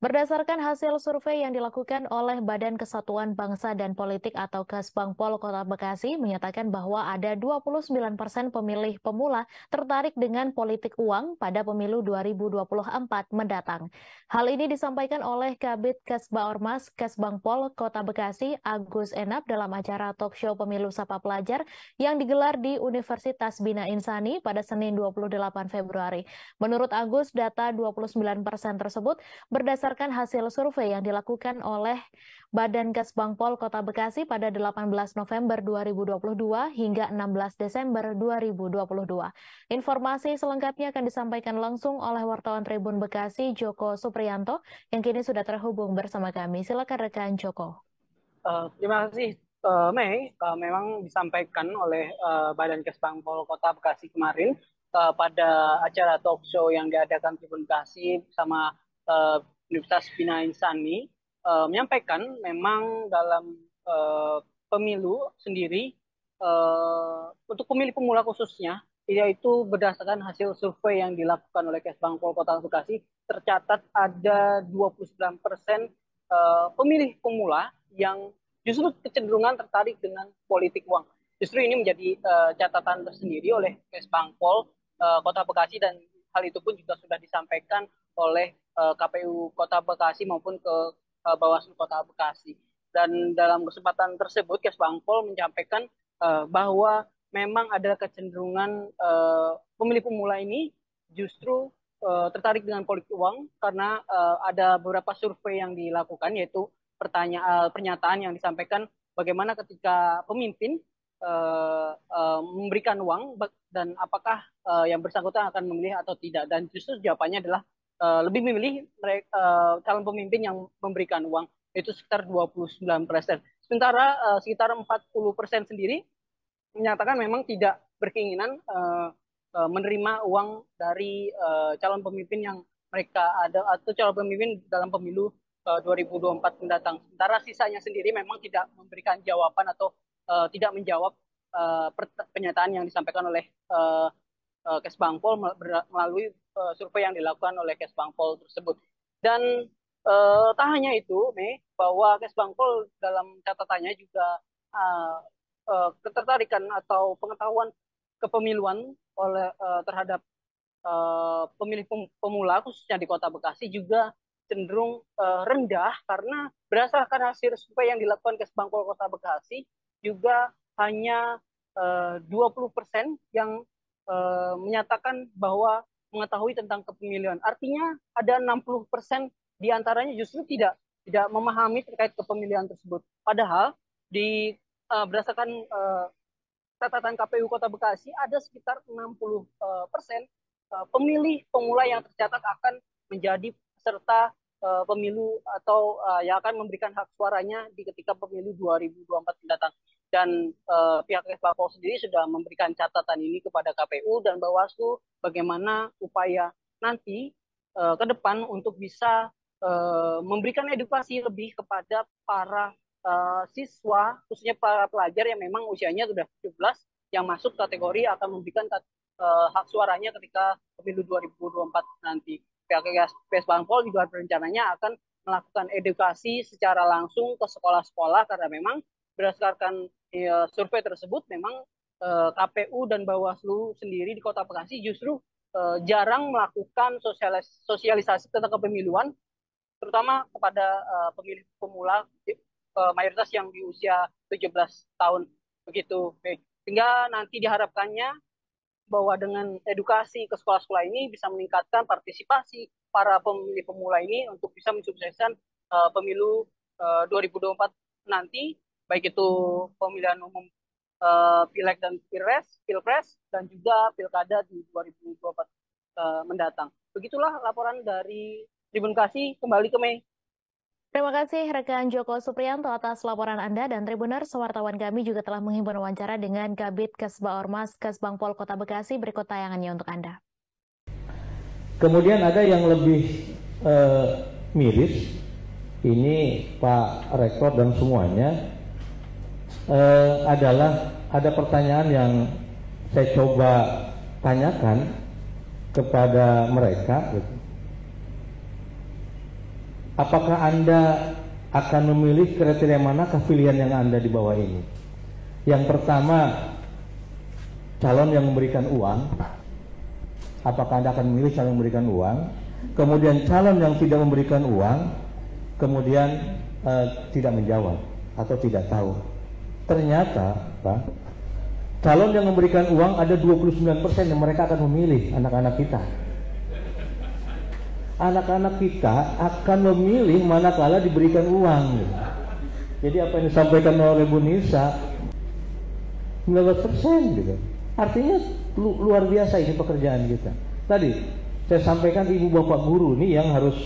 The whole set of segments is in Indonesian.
Berdasarkan hasil survei yang dilakukan oleh Badan Kesatuan Bangsa dan Politik atau Kesbangpol Kota Bekasi menyatakan bahwa ada 29% pemilih pemula tertarik dengan politik uang pada pemilu 2024 mendatang. Hal ini disampaikan oleh Kabid Kesbaormas Kesbangpol Kota Bekasi Agus Enap dalam acara talk show Pemilu Sapa Pelajar yang digelar di Universitas Bina Insani pada Senin 28 Februari. Menurut Agus, data 29% tersebut berdasarkan hasil survei yang dilakukan oleh Badan Kesbangpol Kota Bekasi pada 18 November 2022 hingga 16 Desember 2022. Informasi selengkapnya akan disampaikan langsung oleh wartawan Tribun Bekasi Joko Supriyanto yang kini sudah terhubung bersama kami. Silakan rekan Joko. Terima kasih, Mei. Memang disampaikan oleh Badan Kesbangpol Kota Bekasi kemarin pada acara talk show yang diadakan Tribun Bekasi bersama Universitas Bina Insani, menyampaikan memang dalam pemilu sendiri, untuk pemilih pemula khususnya, yaitu berdasarkan hasil survei yang dilakukan oleh Kesbangpol Kota Bekasi, tercatat ada 29% pemilih pemula yang justru kecenderungan tertarik dengan politik uang. Justru ini menjadi catatan tersendiri oleh Kesbangpol Kota Bekasi, dan hal itu pun juga sudah disampaikan oleh KPU Kota Bekasi maupun ke Bawaslu Kota Bekasi. Dan dalam kesempatan tersebut Kesbangpol menyampaikan bahwa memang ada kecenderungan pemilih pemula ini justru tertarik dengan politik uang karena ada beberapa survei yang dilakukan, yaitu pernyataan yang disampaikan bagaimana ketika pemimpin memberikan uang dan apakah yang bersangkutan akan memilih atau tidak, dan justru jawabannya adalah lebih memilih calon pemimpin yang memberikan uang, itu sekitar 29%. Sementara sekitar 40% sendiri menyatakan memang tidak berkeinginan menerima uang dari calon pemimpin yang mereka ada atau calon pemimpin dalam pemilu 2024 mendatang. Sementara sisanya sendiri memang tidak memberikan jawaban atau tidak menjawab pernyataan yang disampaikan oleh Kesbangpol melalui survei yang dilakukan oleh Kesbangpol tersebut. Dan tak hanya itu, Mei, bahwa Kesbangpol dalam catatannya juga ketertarikan atau pengetahuan kepemiluan oleh terhadap pemilih pemula khususnya di Kota Bekasi juga cenderung rendah, karena berdasarkan hasil survei yang dilakukan Kesbangpol Kota Bekasi juga hanya 20% yang menyatakan bahwa mengetahui tentang kepemilian. Artinya ada 60% diantaranya justru tidak memahami terkait kepemilian tersebut. Padahal berdasarkan catatan KPU Kota Bekasi ada sekitar 60% pemilih pemula yang tercatat akan menjadi peserta pemilu atau yang akan memberikan hak suaranya di ketika pemilu 2024 mendatang. Dan pihak Kesbangpol sendiri sudah memberikan catatan ini kepada KPU dan Bawaslu bagaimana upaya nanti ke depan untuk bisa memberikan edukasi lebih kepada para siswa, khususnya para pelajar yang memang usianya sudah 17, yang masuk kategori akan memberikan hak suaranya ketika pemilu 2024 nanti. Pihak Kesbangpol juga rencananya akan melakukan edukasi secara langsung ke sekolah-sekolah, karena memang berdasarkan survei tersebut memang KPU dan Bawaslu sendiri di Kota Bekasi justru jarang melakukan sosialisasi tentang kepemiluan, terutama kepada pemilih pemula mayoritas yang di usia 17 tahun begitu. Sehingga nanti diharapkannya bahwa dengan edukasi ke sekolah-sekolah ini bisa meningkatkan partisipasi para pemilih pemula ini untuk bisa mensukseskan pemilu 2024 nanti, baik itu pemilihan umum Pileg dan Pilpres dan juga Pilkada di 2024 mendatang. Begitulah laporan dari Tribun Bekasi, kembali ke Mei. Terima kasih rekan Joko Supriyanto atas laporan Anda, dan Tribuners, wartawan kami juga telah menghimpun wawancara dengan Kabid Kesbaormas Kesbangpol Kota Bekasi. Berikut tayangannya untuk Anda. Kemudian ada yang lebih miris, ini Pak Rektor dan semuanya, adalah ada pertanyaan yang saya coba tanyakan kepada mereka. apakah Anda akan memilih kriteria manakah pilihan yang Anda di bawah ini? Yang pertama, calon yang memberikan uang. Apakah Anda akan memilih calon yang memberikan uang? Kemudian calon yang tidak memberikan uang, kemudian tidak menjawab atau tidak tahu. Ternyata, Pak, calon yang memberikan uang ada 29% yang mereka akan memilih anak-anak kita. Anak-anak kita akan memilih manakala diberikan uang. Jadi apa yang disampaikan oleh Bu Nisa 19% gitu. Artinya luar biasa ini pekerjaan kita. Tadi saya sampaikan ibu bapak guru ini yang harus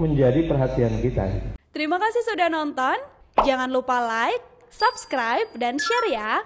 menjadi perhatian kita. Terima kasih sudah nonton. Jangan lupa like, subscribe, dan share ya.